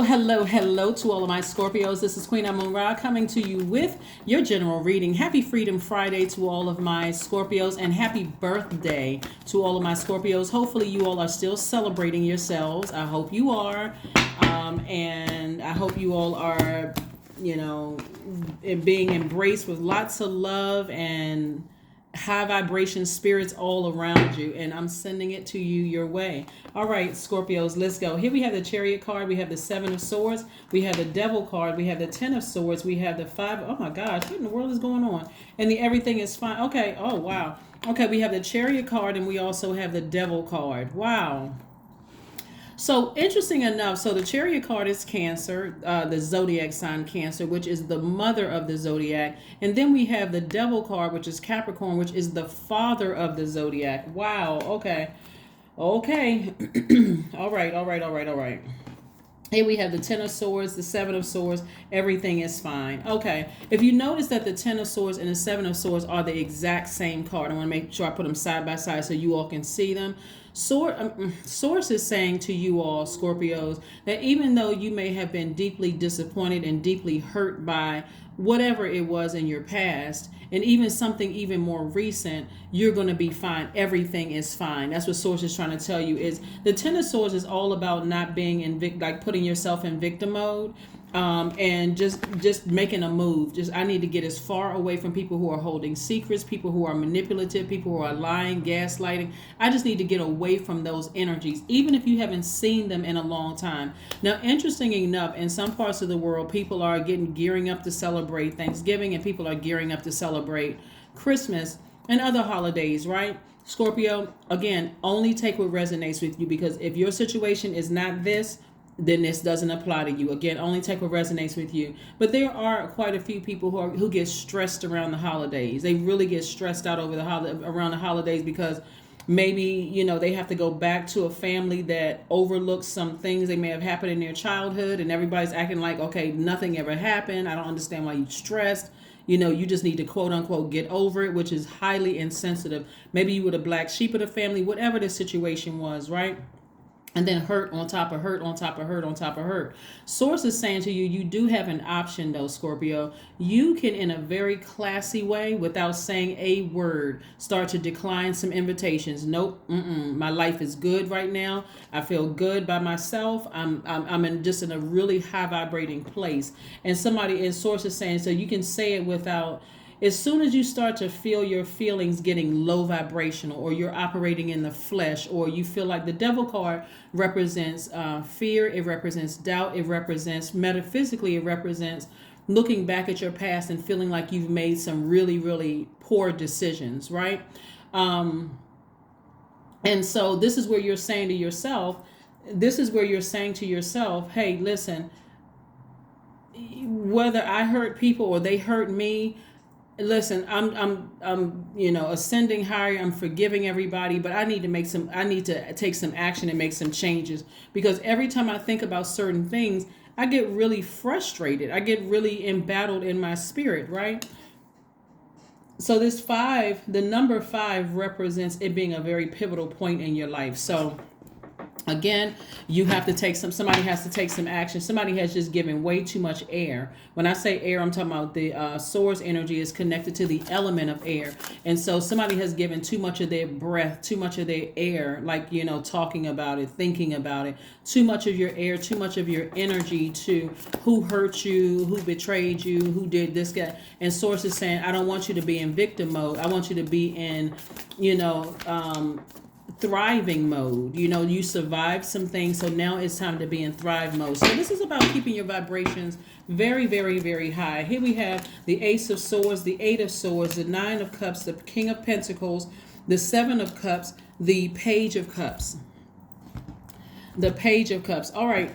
Hello to all of my Scorpios. This is Queen Amun Ra coming to you with your general reading. Happy Freedom Friday to all of my Scorpios and happy birthday to all of my Scorpios. Hopefully you all are still celebrating yourselves. I hope you are. And I hope you all are, being embraced with lots of love and high vibration spirits all around you, and I'm sending it to you your way. All right, Scorpios, let's go. Here we have the Chariot card, we have the Seven of Swords, we have the Devil card, we have the Ten of Swords, we have the Five. Oh my gosh, what in the world is going on? And the Everything is Fine. Okay, oh wow. Okay, we have the Chariot card and we also have the Devil card. Wow. So interesting enough, so the Chariot card is Cancer, the Zodiac sign Cancer, which is the mother of the Zodiac. And then we have the Devil card, which is Capricorn, which is the father of the Zodiac. Wow. Okay. Okay. All right. Here we have the Ten of Swords, the Seven of Swords. Everything is fine. Okay. If you notice that the Ten of Swords and the Seven of Swords are the exact same card, I want to make sure I put them side by side so you all can see them. Source is saying to you all, Scorpios, that even though you may have been deeply disappointed and deeply hurt by whatever it was in your past, and even something even more recent, you're going to be fine. Everything is fine. That's what Source is trying to tell you. Is the Ten of Swords is all about not being in like putting yourself in victim mode. And just making a move. I need to get as far away from people who are holding secrets, people who are manipulative, people who are lying, gaslighting. I just need to get away from those energies, even if you haven't seen them in a long time. Now, interesting enough, in some parts of the world, people are gearing up to celebrate Thanksgiving, and people are gearing up to celebrate Christmas and other holidays, right? Scorpio, again, only take what resonates with you, because if your situation is not this, then this doesn't apply to you. Again, only take what resonates with you. But there are quite a few people who get stressed around the holidays. They really get stressed out around the holidays because maybe, they have to go back to a family that overlooks some things they may have happened in their childhood, and everybody's acting like, okay, nothing ever happened. I don't understand why you're stressed. You just need to quote unquote get over it, which is highly insensitive. Maybe you were the black sheep of the family, whatever the situation was, right? And then hurt on top of hurt on top of hurt on top of hurt. Source is saying to you, you do have an option though, Scorpio. You can, in a very classy way, without saying a word, start to decline some invitations. Nope, my life is good right now. I feel good by myself. I'm in a really high vibrating place. And somebody in Source is saying, so you can say it without. As soon as you start to feel your feelings getting low vibrational, or you're operating in the flesh, or you feel like the Devil card represents fear, it represents doubt, it represents metaphysically, it represents looking back at your past and feeling like you've made some really, really poor decisions, right? And so this is where you're saying to yourself, hey, listen, whether I hurt people or they hurt me, listen, I'm ascending higher. I'm forgiving everybody, but I need to take some action and make some changes, because every time I think about certain things, I get really frustrated. I get really embattled in my spirit, right? So this 5, the number 5 represents it being a very pivotal point in your life. So again, somebody has to take some action. Somebody has just given way too much air. When I say air, I'm talking about the source energy is connected to the element of air. And so somebody has given too much of their breath, too much of their air, like, talking about it, thinking about it, too much of your air, too much of your energy to who hurt you, who betrayed you, who did this guy. And source is saying, I don't want you to be in victim mode. I want you to be in, thriving mode. You survived some things, so now it's time to be in thrive mode. So this is about keeping your vibrations very, very, very high. Here we have the Ace of Swords, the Eight of Swords, the Nine of Cups, the King of Pentacles, the Seven of Cups, the Page of Cups. The Page of Cups. All right.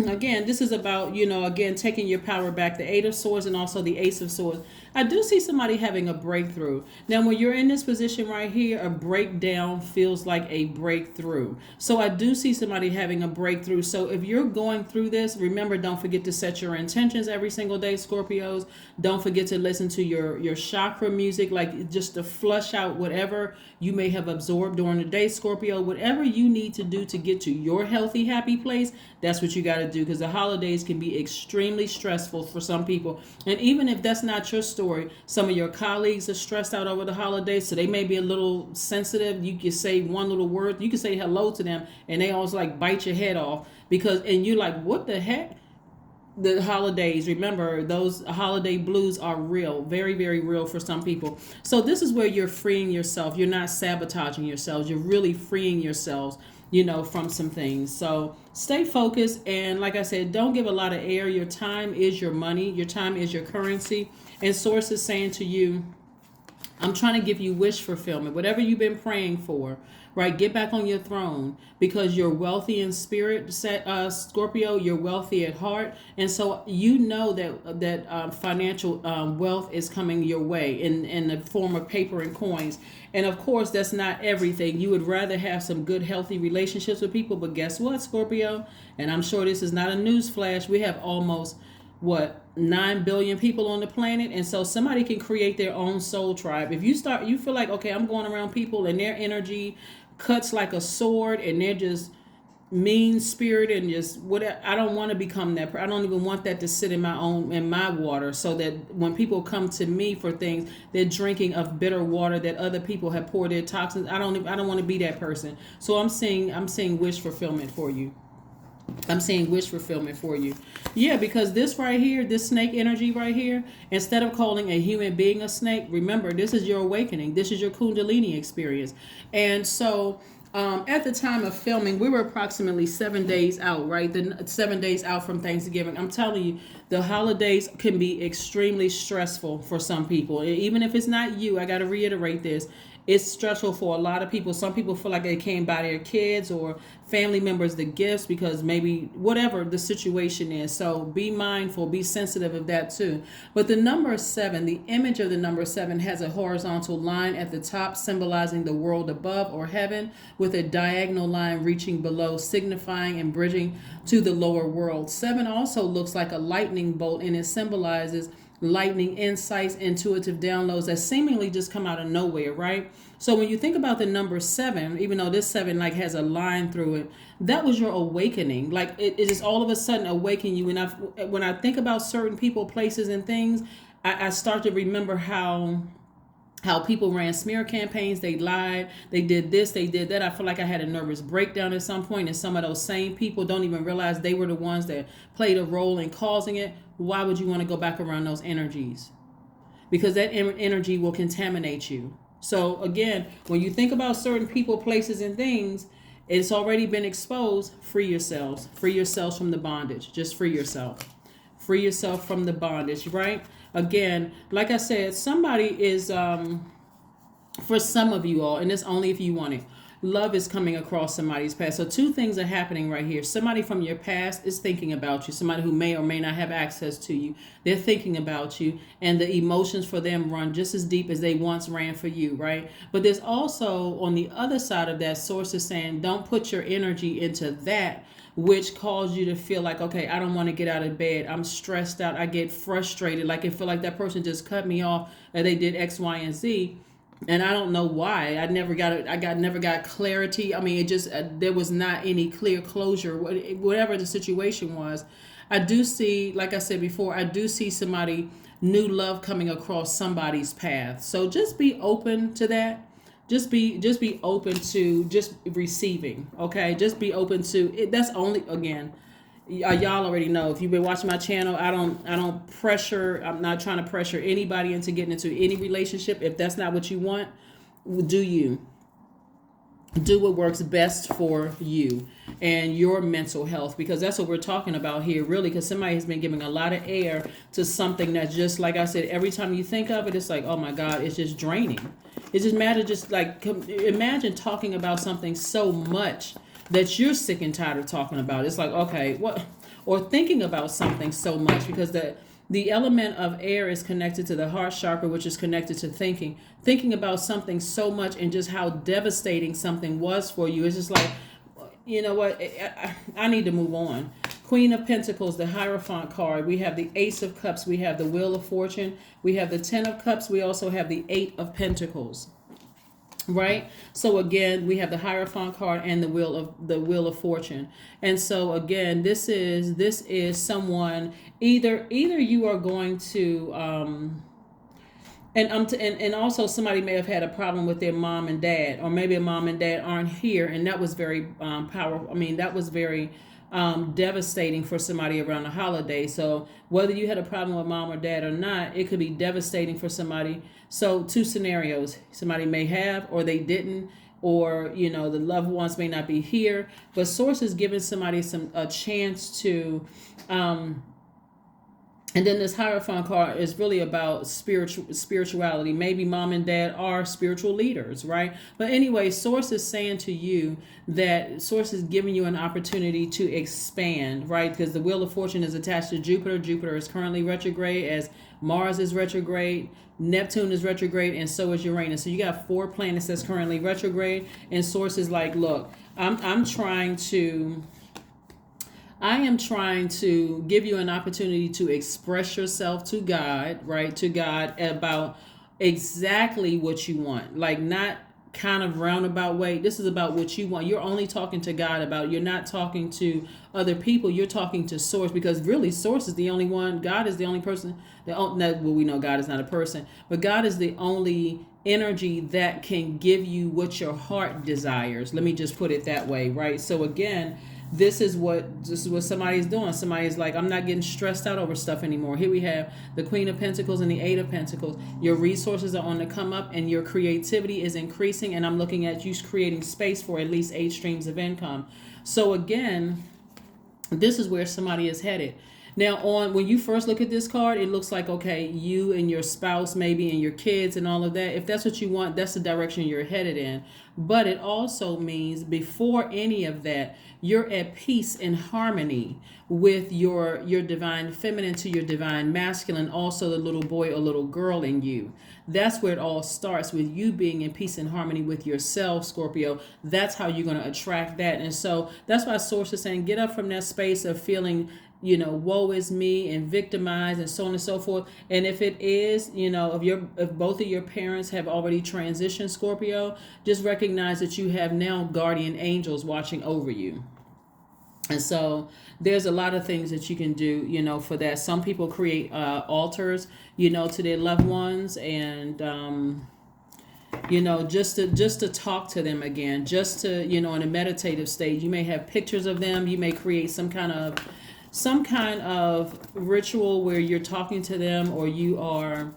Again, this is about, taking your power back. The Eight of Swords and also the Ace of Swords. I do see somebody having a breakthrough. Now, when you're in this position right here, a breakdown feels like a breakthrough. So I do see somebody having a breakthrough. So if you're going through this, remember, don't forget to set your intentions every single day, Scorpios. Don't forget to listen to your chakra music, like just to flush out whatever you may have absorbed during the day, Scorpio. Whatever you need to do to get to your health healthy, happy place, that's what you got to do, because the holidays can be extremely stressful for some people. And even if that's not your story, some of your colleagues are stressed out over the holidays, so they may be a little sensitive. You can say one little word, you can say hello to them, and they always like bite your head off, because, and you're like, what the heck? The holidays, remember, those holiday blues are real, very, very real for some people. So this is where you're freeing yourself. You're not sabotaging yourselves. You're really freeing yourselves, from some things. So stay focused. And like I said, don't give a lot of air. Your time is your money. Your time is your currency. And Source is saying to you, I'm trying to give you wish fulfillment. Whatever you've been praying for, right? Get back on your throne, because you're wealthy in spirit, Scorpio. You're wealthy at heart. And so you know that financial wealth is coming your way in the form of paper and coins. And of course, that's not everything. You would rather have some good, healthy relationships with people. But guess what, Scorpio? And I'm sure this is not a news flash. We have almost 9 billion people on the planet, and so somebody can create their own soul tribe. If you feel like, okay, I'm going around people and their energy cuts like a sword, and they're just mean spirit and just whatever. I don't want to become that. I don't even want that to sit in my water, so that when people come to me for things, they're drinking of bitter water that other people have poured their toxins. I don't want to be that person. So I'm saying wish fulfillment for you. I'm saying wish fulfillment for you. Yeah, because this right here, this snake energy right here, instead of calling a human being a snake, remember, this is your awakening. This is your Kundalini experience. And so at the time of filming, we were approximately 7 days out, right? 7 days out from Thanksgiving. I'm telling you, the holidays can be extremely stressful for some people. Even if it's not you, I got to reiterate this. It's stressful for a lot of people. Some people feel like they can't buy their kids or family members the gifts because maybe whatever the situation is. So be mindful, be sensitive of that too. But the number 7, the image of the number 7 has a horizontal line at the top symbolizing the world above or heaven, with a diagonal line reaching below, signifying and bridging to the lower world. 7 also looks like a lightning bolt, and it symbolizes lightning insights, intuitive downloads that seemingly just come out of nowhere, right? So when you think about the number 7, even though this 7 like has a line through it, that was your awakening. Like it just all of a sudden awaken you. And when I think about certain people, places, and things, I start to remember how people ran smear campaigns, they lied, they did this, they did that. I feel like I had a nervous breakdown at some point, and some of those same people don't even realize they were the ones that played a role in causing it. Why would you want to go back around those energies? Because that energy will contaminate you. So again, when you think about certain people, places, and things, it's already been exposed. Free yourselves. Free yourselves from the bondage. Just free yourself. Free yourself from the bondage, right? Again, like I said, somebody is, for some of you all, and it's only if you want it, love is coming across somebody's past. So 2 things are happening right here. Somebody from your past is thinking about you. Somebody who may or may not have access to you. They're thinking about you, and the emotions for them run just as deep as they once ran for you, right? But there's also, on the other side of that, Source is saying, don't put your energy into that which caused you to feel like, okay, I don't want to get out of bed. I'm stressed out. I get frustrated. Like I feel like that person just cut me off, or they did X, Y, and Z. And I don't know why. I never got clarity. I mean, it just, there was not any clear closure, whatever the situation was. I do see, like I said before, I do see somebody, new love coming across somebody's path. So just be open to that. Just be open to just receiving. Okay. Just be open to it. That's only, again, y'all already know, if you've been watching my channel, I don't pressure. I'm not trying to pressure anybody into getting into any relationship. If that's not what you want, do you. Do what works best for you and your mental health, because that's what we're talking about here, really, because somebody has been giving a lot of air to something that's just, like I said, every time you think of it, it's like, oh my God, it's just draining. It's just matter, just like, imagine talking about something so much that you're sick and tired of talking about. It's like, okay, what? Or thinking about something so much, because the element of air is connected to the heart chakra, which is connected to thinking. Thinking about something so much and just how devastating something was for you. It's just like, you know what? I need to move on. Queen of Pentacles, the Hierophant card. We have the Ace of Cups. We have the Wheel of Fortune. We have the 10 of Cups. We also have the 8 of Pentacles. right? So again, we have the Hierophant card and the Wheel of Fortune. And so again, this is someone, either you are going to and also somebody may have had a problem with their mom and dad, or maybe a mom and dad aren't here, and that was very powerful. I mean, that was very devastating for somebody around the holiday. So whether you had a problem with mom or dad or not, it could be devastating for somebody. So two scenarios: somebody may have, or they didn't, or the loved ones may not be here. But Source is giving somebody a chance to. And then this Hierophant card is really about spirituality. Maybe mom and dad are spiritual leaders, right? But anyway, Source is saying to you that Source is giving you an opportunity to expand, right? Because the Wheel of Fortune is attached to Jupiter. Jupiter is currently retrograde, as Mars is retrograde, Neptune is retrograde, and so is Uranus. So you got 4 planets that's currently retrograde, and Source is like, look, I am trying to give you an opportunity to express yourself to God, right? To God about exactly what you want. Like, not kind of roundabout way. This is about what you want. You're only talking to God about. You're not talking to other people. You're talking to Source, because really Source is the only one. God is the only person. Well, we know God is not a person, but God is the only energy that can give you what your heart desires. Let me just put it that way, right? So again, this is what somebody's doing. Somebody's like, I'm not getting stressed out over stuff anymore. Here we have the Queen of Pentacles and the Eight of Pentacles. Your resources are on the come up, and your creativity is increasing, and I'm looking at you creating space for at least 8 streams of income. So again, this is where somebody is headed. Now, when you first look at this card, it looks like, okay, you and your spouse maybe, and your kids and all of that. If that's what you want, that's the direction you're headed in. But it also means before any of that, you're at peace and harmony with your divine feminine to your divine masculine, also the little boy or little girl in you. That's where it all starts, with you being in peace and harmony with yourself, Scorpio. That's how you're going to attract that. And so that's why Source is saying, get up from that space of feeling, woe is me and victimized and so on and so forth. And if it is, if both of your parents have already transitioned, Scorpio, just recognize that you have now guardian angels watching over you. And so there's a lot of things that you can do, for that. Some people create altars, to their loved ones, and just to talk to them again, just to, in a meditative state. You may have pictures of them. You may create some kind of ritual where you're talking to them, or you are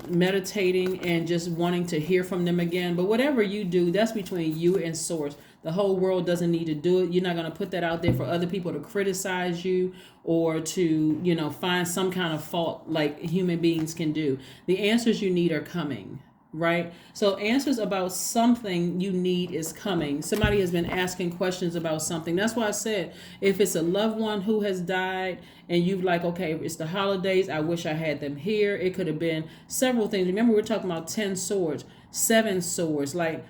meditating and just wanting to hear from them again. But whatever you do, that's between you and Source. The whole world doesn't need to do it. You're not going to put that out there for other people to criticize you, or to, find some kind of fault like human beings can do. The answers you need are coming, right? So answers about something you need is coming. Somebody has been asking questions about something. That's why I said, if it's a loved one who has died and you've like, okay, it's the holidays, I wish I had them here. It could have been several things. Remember, we're talking about 10 swords, 7 swords, like,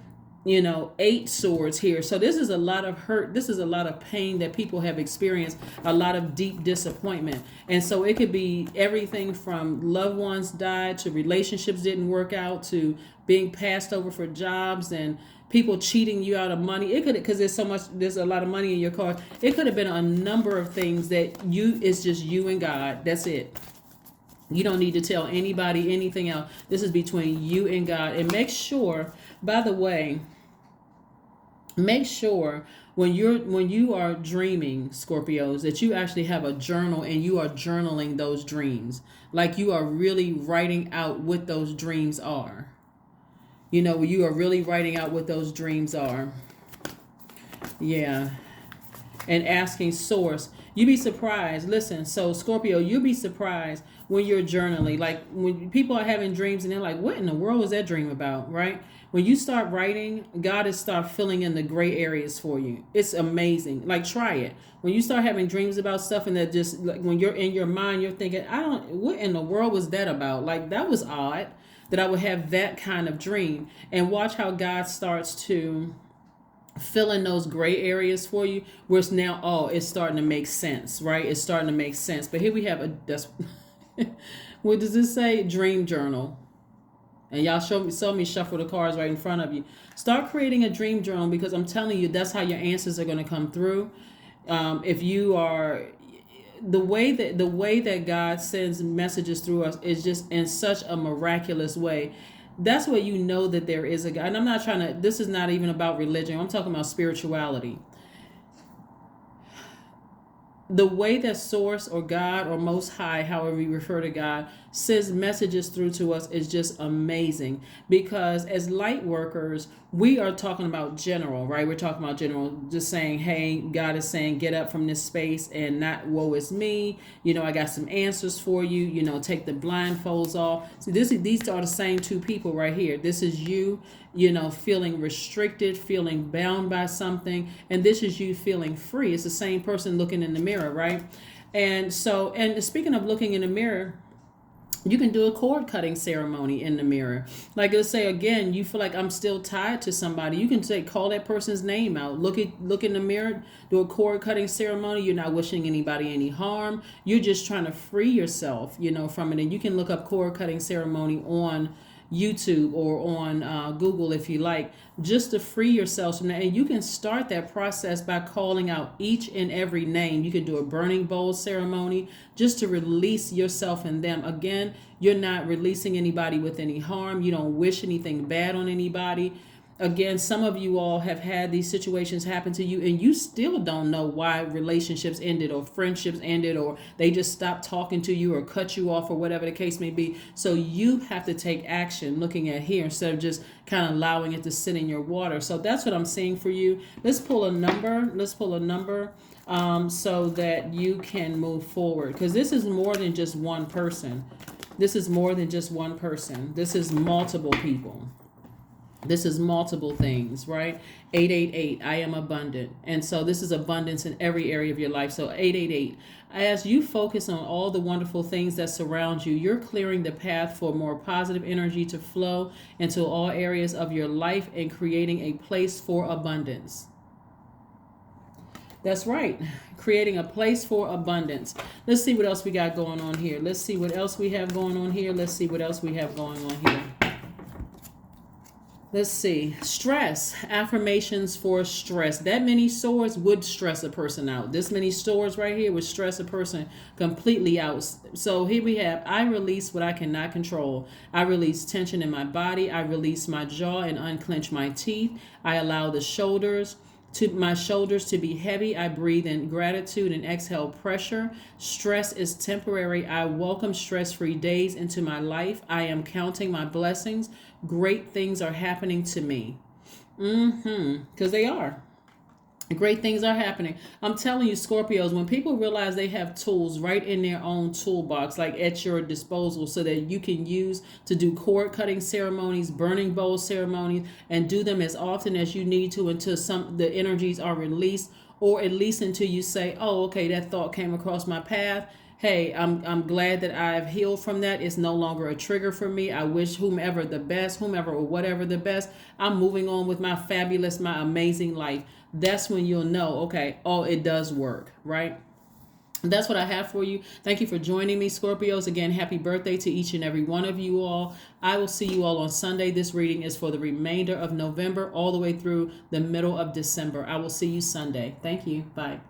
8 swords here. So this is a lot of hurt. This is a lot of pain that people have experienced, a lot of deep disappointment. And so it could be everything from loved ones died, to relationships didn't work out, to being passed over for jobs, and people cheating you out of money. It could, because there's a lot of money in your card. It could have been a number of things that it's just you and God. That's it. You don't need to tell anybody anything else. This is between you and God. And make sure, by the way, make sure when you are dreaming, Scorpios, that you actually have a journal and you are journaling those dreams. Like, you are really writing out what those dreams are. You are really writing out what those dreams are. Yeah. And asking Source. You'd be surprised. Listen, so Scorpio, you'll be surprised when you're journaling. Like, when people are having dreams and they're like, what in the world was that dream about, right? When you start writing, God is start filling in the gray areas for you. It's amazing. Like, try it. When you start having dreams about stuff, and that just, like, when you're in your mind, you're thinking, what in the world was that about? Like, that was odd that I would have that kind of dream. And watch how God starts to fill in those gray areas for you, where it's now, it's starting to make sense, right? It's starting to make sense. But here we have that's what does this say? Dream journal. And y'all saw me shuffle the cards right in front of you. Start creating a dream journal, because I'm telling you, that's how your answers are going to come through. If you are, the way that God sends messages through us is just in such a miraculous way. That's where you know that there is a God. And I'm not trying to, this is not even about religion. I'm talking about spirituality. The way that Source or God or Most High, however you refer to God, sends messages through to us is just amazing. Because as light workers, we are talking about general, right? We're talking about general, just saying, hey, God is saying, get up from this space and not woe is me. I got some answers for you. Take the blindfolds off. See, these are the same two people right here. This is you, feeling restricted, feeling bound by something. And this is you feeling free. It's the same person looking in the mirror, right? And speaking of looking in the mirror, you can do a cord cutting ceremony in the mirror. Like, let's say again, you feel like I'm still tied to somebody. You can say, call that person's name out. Look in the mirror, do a cord cutting ceremony. You're not wishing anybody any harm. You're just trying to free yourself, from it. And you can look up cord cutting ceremony on YouTube or on Google if you like, just to free yourself from that. And you can start that process by calling out each and every name. You can do a burning bowl ceremony just to release yourself and them. Again, you're not releasing anybody with any harm. You don't wish anything bad on anybody. Again, some of you all have had these situations happen to you and you still don't know why relationships ended or friendships ended or they just stopped talking to you or cut you off or whatever the case may be. So you have to take action looking at here instead of just kind of allowing it to sit in your water. So that's what I'm seeing for you. Let's pull a number. So that you can move forward, because this is more than just one person. This is more than just one person. This is multiple people. This is multiple things, right? 888, I am abundant. And so this is abundance in every area of your life. So 888, as you focus on all the wonderful things that surround you, you're clearing the path for more positive energy to flow into all areas of your life and creating a place for abundance. That's right. Creating a place for abundance. Let's see what else we got going on here. Let's see what else we have going on here. Let's see. Stress. Affirmations for stress. That many swords would stress a person out. This many swords right here would stress a person completely out. So here we have, I release what I cannot control. I release tension in my body. I release my jaw and unclench my teeth. I allow my shoulders to be heavy. I breathe in gratitude and exhale pressure. Stress is temporary. I welcome stress-free days into my life. I am counting my blessings. Great things are happening to me. Because they are. Great things are happening. I'm telling you, Scorpios, when people realize they have tools right in their own toolbox, like at your disposal, so that you can use to do cord cutting ceremonies, burning bowl ceremonies, and do them as often as you need to until the energies are released, or at least until you say, oh, okay, that thought came across my path. Hey, I'm glad that I've healed from that. It's no longer a trigger for me. I wish whomever or whatever the best. I'm moving on with my amazing life. That's when you'll know, okay, oh, it does work, right? That's what I have for you. Thank you for joining me, Scorpios. Again, happy birthday to each and every one of you all. I will see you all on Sunday. This reading is for the remainder of November all the way through the middle of December. I will see you Sunday. Thank you. Bye.